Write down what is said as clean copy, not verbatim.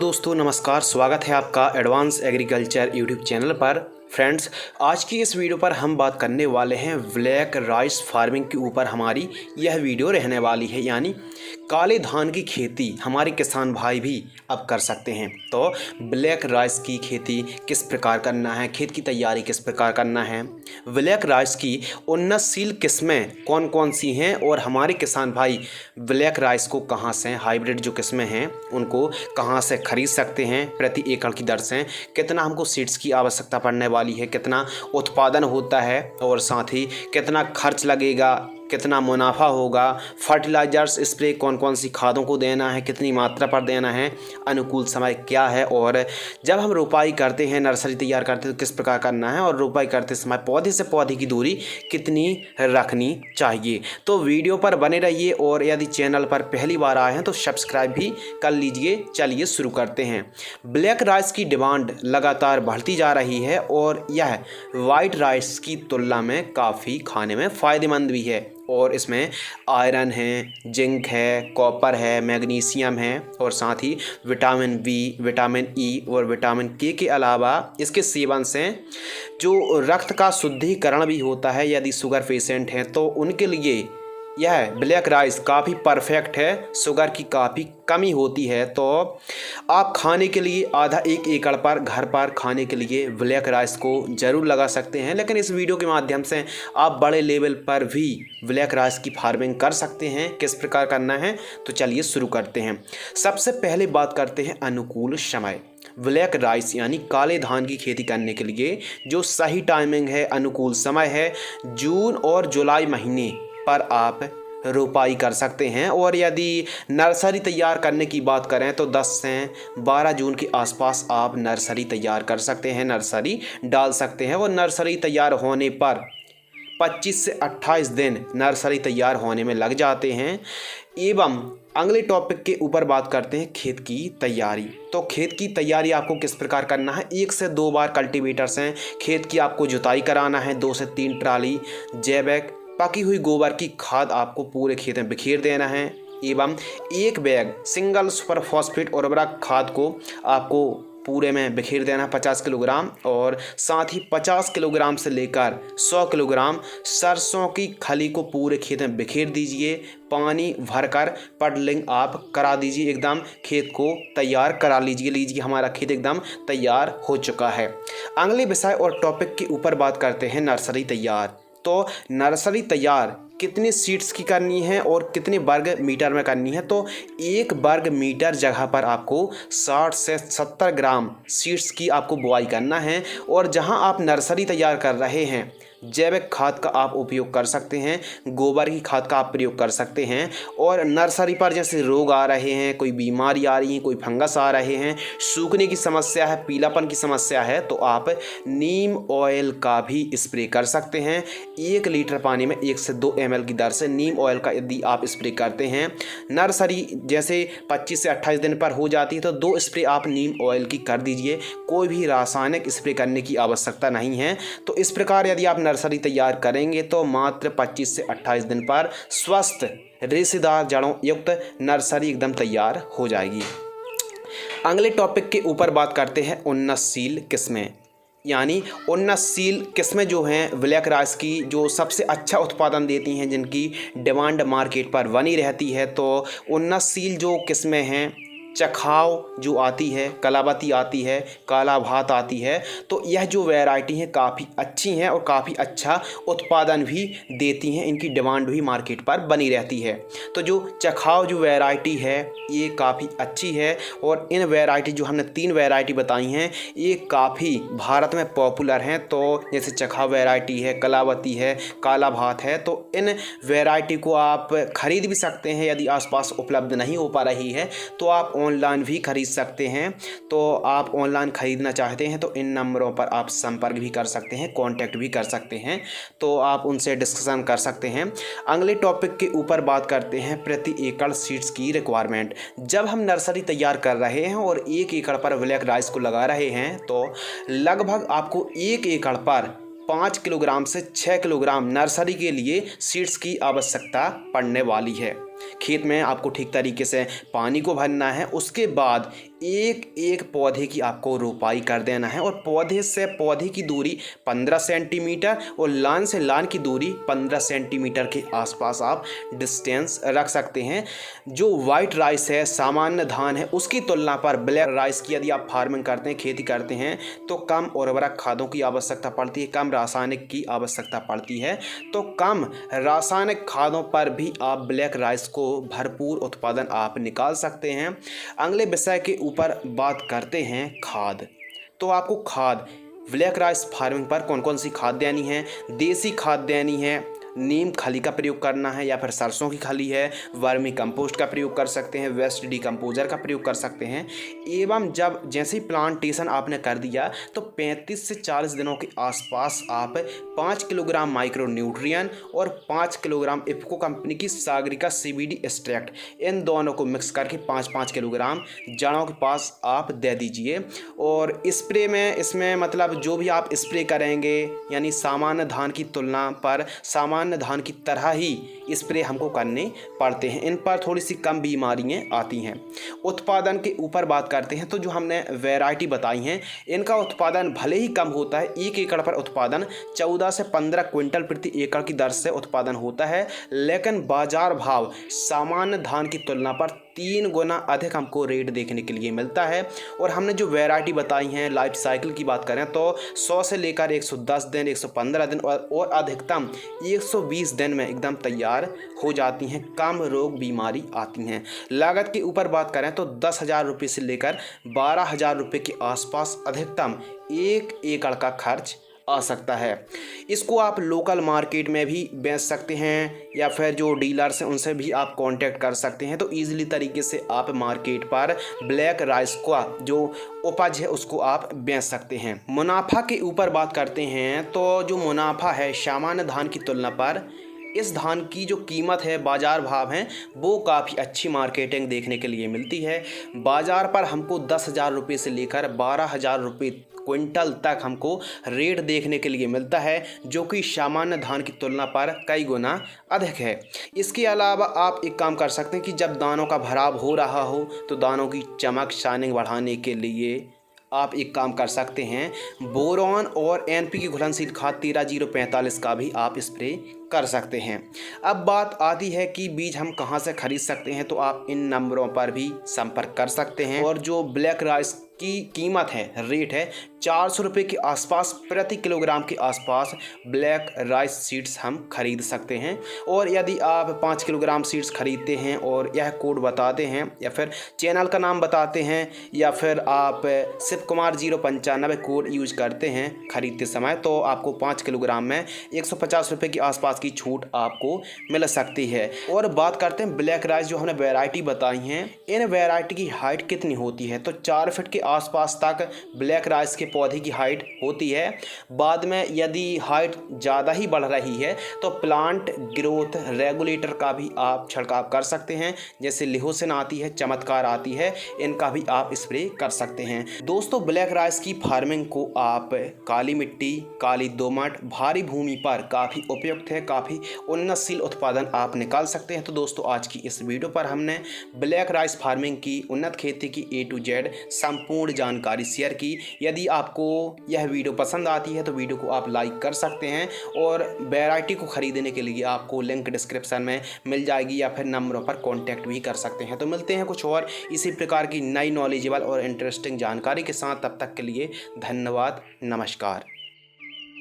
दोस्तों नमस्कार, स्वागत है आपका एडवांस एग्रीकल्चर यूट्यूब चैनल पर। फ्रेंड्स, आज की इस वीडियो पर हम बात करने वाले हैं ब्लैक राइस फार्मिंग के ऊपर। हमारी यह वीडियो रहने वाली है, यानी काले धान की खेती हमारे किसान भाई भी अब कर सकते हैं। तो ब्लैक राइस की खेती किस प्रकार करना है, खेत की तैयारी किस प्रकार करना है, ब्लैक राइस की उन्नतशील किस्में कौन कौन सी हैं और हमारे किसान भाई ब्लैक राइस को कहां से, हाइब्रिड जो किस्में हैं उनको कहां से खरीद सकते हैं, प्रति एकड़ की दर से कितना हमको सीड्स की आवश्यकता पड़ने वाली है, कितना उत्पादन होता है और साथ ही कितना खर्च लगेगा, कितना मुनाफा होगा, फर्टिलाइजर्स स्प्रे कौन कौन सी खादों को देना है, कितनी मात्रा पर देना है, अनुकूल समय क्या है, और जब हम रोपाई करते हैं, नर्सरी तैयार करते हैं तो किस प्रकार करना है, और रोपाई करते समय पौधे से पौधे की दूरी कितनी रखनी चाहिए। तो वीडियो पर बने रहिए और यदि चैनल पर पहली बार आए हैं तो सब्सक्राइब भी कर लीजिए। चलिए शुरू करते हैं। ब्लैक राइस की डिमांड लगातार बढ़ती जा रही है और यह वाइट राइस की तुलना में काफ़ी खाने में फ़ायदेमंद भी है और इसमें आयरन है, जिंक है, कॉपर है, मैग्नीशियम है और साथ ही विटामिन बी, विटामिन ई और विटामिन के अलावा इसके सेवन से जो रक्त का शुद्धिकरण भी होता है। यदि शुगर पेशेंट हैं तो उनके लिए यह ब्लैक राइस काफ़ी परफेक्ट है। शुगर की काफ़ी कमी होती है तो आप खाने के लिए आधा 1 एकड़ पर घर पर खाने के लिए ब्लैक राइस को ज़रूर लगा सकते हैं, लेकिन इस वीडियो के माध्यम से आप बड़े लेवल पर भी ब्लैक राइस की फार्मिंग कर सकते हैं। किस प्रकार करना है तो चलिए शुरू करते हैं। सबसे पहले बात करते हैं अनुकूल समय। ब्लैक राइस यानी काले धान की खेती करने के लिए जो सही टाइमिंग है, अनुकूल समय है, जून और जुलाई महीने पर आप रोपाई कर सकते हैं। और यदि नर्सरी तैयार करने की बात करें तो 10 से 12 जून के आसपास आप नर्सरी तैयार कर सकते हैं, नर्सरी डाल सकते हैं। और नर्सरी तैयार होने पर 25 से 28 दिन नर्सरी तैयार होने में लग जाते हैं। एवं अगले टॉपिक के ऊपर बात करते हैं खेत की तैयारी। तो खेत की तैयारी आपको किस प्रकार करना है। 1 से 2 बार कल्टीवेटर से खेत की आपको जुताई कराना है। 2 से 3 ट्राली जैविक पकी हुई गोबर की खाद आपको पूरे खेत में बिखेर देना है एवं 1 बैग सिंगल सुपर फॉस्फेट उर्वरक खाद को आपको पूरे में बिखेर देना है 50 किलोग्राम। और साथ ही 50 किलोग्राम से लेकर 100 किलोग्राम सरसों की खली को पूरे खेत में बिखेर दीजिए। पानी भरकर पडलिंग आप करा दीजिए, एकदम खेत को तैयार करा लीजिए। हमारा खेत एकदम तैयार हो चुका है। अगले विषय और टॉपिक के ऊपर बात करते हैं नर्सरी तैयार। तो नर्सरी तैयार कितनी सीड्स की करनी है और कितने वर्ग मीटर में करनी है। तो 1 वर्ग मीटर जगह पर आपको 60 से 70 ग्राम सीड्स की आपको बुआई करना है। और जहां आप नर्सरी तैयार कर रहे हैं जैविक खाद का आप उपयोग कर सकते हैं, गोबर की खाद का आप प्रयोग कर सकते हैं। और नर्सरी पर जैसे रोग आ रहे हैं, कोई बीमारी आ रही है, कोई फंगस आ रहे हैं, सूखने की समस्या है, पीलापन की समस्या है, तो आप नीम ऑयल का भी स्प्रे कर सकते हैं। 1 लीटर पानी में 1 से 2 ml की दर से नीम ऑयल का यदि आप स्प्रे करते हैं, नर्सरी जैसे 25 से 28 दिन पर हो जाती है तो 2 स्प्रे आप नीम ऑयल की कर दीजिए। कोई भी रासायनिक स्प्रे करने की आवश्यकता नहीं है। तो इस प्रकार यदि आप नर्सरी तैयार करेंगे तो मात्र 25 से 28 दिन पर स्वस्थ रेशेदार जड़ों युक्त नर्सरी एकदम तैयार हो जाएगी। अगले टॉपिक के ऊपर बात करते हैं उन्नतशील किस्में। यानी उन्नतशील किस्में जो हैं ब्लैक राइस की जो सबसे अच्छा उत्पादन देती हैं, जिनकी डिमांड मार्केट पर बनी रहती है। तो उन्नतशील जो किस्में हैं, चखाव जो आती है, कलावती आती है, काला भात आती है, तो यह जो वैरायटी हैं काफ़ी अच्छी हैं और काफ़ी अच्छा उत्पादन भी देती हैं। इनकी डिमांड भी मार्केट पर बनी रहती है। तो जो चखाव जो वैरायटी है ये काफ़ी अच्छी है। और इन वैरायटी जो हमने 3 वैरायटी बताई हैं ये काफ़ी भारत में पॉपुलर हैं। तो जैसे चखाव वैरायटी है, कलावती है, काला भात है, तो इन वैरायटी को आप खरीद भी सकते हैं। यदि आसपास उपलब्ध नहीं हो पा रही है तो आप ऑनलाइन भी खरीद सकते हैं। तो आप ऑनलाइन खरीदना चाहते हैं तो इन नंबरों पर आप संपर्क भी कर सकते हैं, कांटेक्ट भी कर सकते हैं, तो आप उनसे डिस्कशन कर सकते हैं। अगले टॉपिक के ऊपर बात करते हैं प्रति एकड़ सीड्स की रिक्वायरमेंट। जब हम नर्सरी तैयार कर रहे हैं और 1 एकड़ पर ब्लैक राइस को लगा रहे हैं तो लगभग आपको 1 एकड़ पर 5 किलोग्राम से 6 किलोग्राम नर्सरी के लिए सीड्स की आवश्यकता पड़ने वाली है। खेत में आपको ठीक तरीके से पानी को भरना है। उसके बाद एक एक पौधे की आपको रोपाई कर देना है और पौधे से पौधे की दूरी 15 सेंटीमीटर और लान से लान की दूरी 15 सेंटीमीटर के आसपास आप डिस्टेंस रख सकते हैं। जो वाइट राइस है, सामान्य धान है, उसकी तुलना पर ब्लैक राइस की यदि आप फार्मिंग करते हैं, खेती करते हैं, तो कम उर्वरक खादों की आवश्यकता पड़ती है, कम रासायनिक की आवश्यकता पड़ती है। तो कम रासायनिक खादों पर भी आप ब्लैक राइस को भरपूर उत्पादन आप निकाल सकते हैं। अगले विषय के ऊपर बात करते हैं खाद। तो आपको खाद ब्लैक राइस फार्मिंग पर कौन कौन सी खाद देनी है? देसी खाद देनी है, नीम खली का प्रयोग करना है या फिर सरसों की खली है, वर्मी कंपोस्ट का प्रयोग कर सकते हैं, वेस्ट डिकम्पोजर का प्रयोग कर सकते हैं। एवं जब जैसे ही प्लांटेशन आपने कर दिया तो 35 से 40 दिनों के आसपास आप 5 किलोग्राम माइक्रो न्यूट्रिएंट और 5 किलोग्राम इफ्को कंपनी की सागरिका CBD एक्सट्रैक्ट, इन दोनों को मिक्स करके 5-5 किलोग्राम जड़ों के पास आप दे दीजिए। और स्प्रे में इसमें मतलब जो भी आप स्प्रे करेंगे यानी सामान्य धान की तुलना पर सामान्य धान की तरह ही स्प्रे हमको करने पड़ते हैं। इन पर थोड़ी सी कम बीमारियां आती हैं। उत्पादन के ऊपर बात करते हैं तो जो हमने वैरायटी बताई हैं इनका उत्पादन भले ही कम होता है, 1 एकड़ पर उत्पादन 14 से 15 क्विंटल प्रति एकड़ की दर से उत्पादन होता है, लेकिन बाजार भाव सामान्य धान की तुलना पर 3 गुना अधिक हमको रेट देखने के लिए मिलता है। और हमने जो वैरायटी बताई हैं, लाइफ साइकिल की बात करें तो 100 से लेकर 110 दिन, 115 दिन और अधिकतम 120 दिन में एकदम तैयार हो जाती हैं, कम रोग बीमारी आती हैं। लागत के ऊपर बात करें तो 10,000 रुपये से लेकर 12,000 रुपये के आसपास अधिकतम 1 एकड़ का खर्च आ सकता है। इसको आप लोकल मार्केट में भी बेच सकते हैं या फिर जो डीलर्स हैं उनसे भी आप कांटेक्ट कर सकते हैं। तो ईजिली तरीके से आप मार्केट पर ब्लैक राइस का जो उपज है उसको आप बेच सकते हैं। मुनाफा के ऊपर बात करते हैं तो जो मुनाफा है सामान्य धान की तुलना पर इस धान की जो कीमत है, बाज़ार भाव है, वो काफ़ी अच्छी मार्केटिंग देखने के लिए मिलती है। बाज़ार पर हमको 10,000 रुपये से लेकर 12,000 रुपये क्विंटल तक हमको रेट देखने के लिए मिलता है, जो कि सामान्य धान की तुलना पर कई गुना अधिक है। इसके अलावा आप एक काम कर सकते हैं कि जब दानों का भराव हो रहा हो तो दानों की चमक, शाइनिंग बढ़ाने के लिए आप एक काम कर सकते हैं, बोरॉन और NPK घुलनशील खाद 13-045 का भी आप स्प्रे कर सकते हैं। अब बात आती है कि बीज हम कहां से खरीद सकते हैं, तो आप इन नंबरों पर भी संपर्क कर सकते हैं। और जो ब्लैक राइस की कीमत है, रेट है 400 रुपये के आसपास प्रति किलोग्राम के आसपास ब्लैक राइस सीड्स हम खरीद सकते हैं। और यदि आप 5 किलोग्राम सीड्स खरीदते हैं और यह कोड बताते हैं या फिर चैनल का नाम बताते हैं या फिर आप शिव कुमार 095 कोड यूज करते हैं खरीदते समय, तो आपको 5 किलोग्राम में 150 रुपये के आसपास की छूट आपको मिल सकती है। और बात करते हैं ब्लैक राइस जो हमने वैरायटी बताई हैं, इन वैरायटी की हाइट कितनी होती है, तो 4 फीट के आसपास तक ब्लैक राइस के पौधे की हाइट होती है। बाद में यदि हाइट ज़्यादा ही बढ़ रही है तो प्लांट ग्रोथ रेगुलेटर का भी आप छिड़काव कर सकते हैं, जैसे लिहोसिन आती है, चमत्कार आती है, इनका भी आप स्प्रे कर सकते हैं। दोस्तों, ब्लैक राइस की फार्मिंग को आप काली मिट्टी, काली दोमट, भारी भूमि पर काफ़ी उपयुक्त है, काफ़ी उन्नतशील उत्पादन आप निकाल सकते हैं। तो दोस्तों, आज की इस वीडियो पर हमने ब्लैक राइस फार्मिंग की, उन्नत खेती की A to Z संपूर्ण जानकारी शेयर की। यदि आपको यह वीडियो पसंद आती है तो वीडियो को आप लाइक कर सकते हैं और वैरायटी को ख़रीदने के लिए आपको लिंक डिस्क्रिप्शन में मिल जाएगी या फिर नंबरों पर कॉन्टैक्ट भी कर सकते हैं। तो मिलते हैं कुछ और इसी प्रकार की नई नॉलेजेबल और इंटरेस्टिंग जानकारी के साथ। तब तक के लिए धन्यवाद, नमस्कार।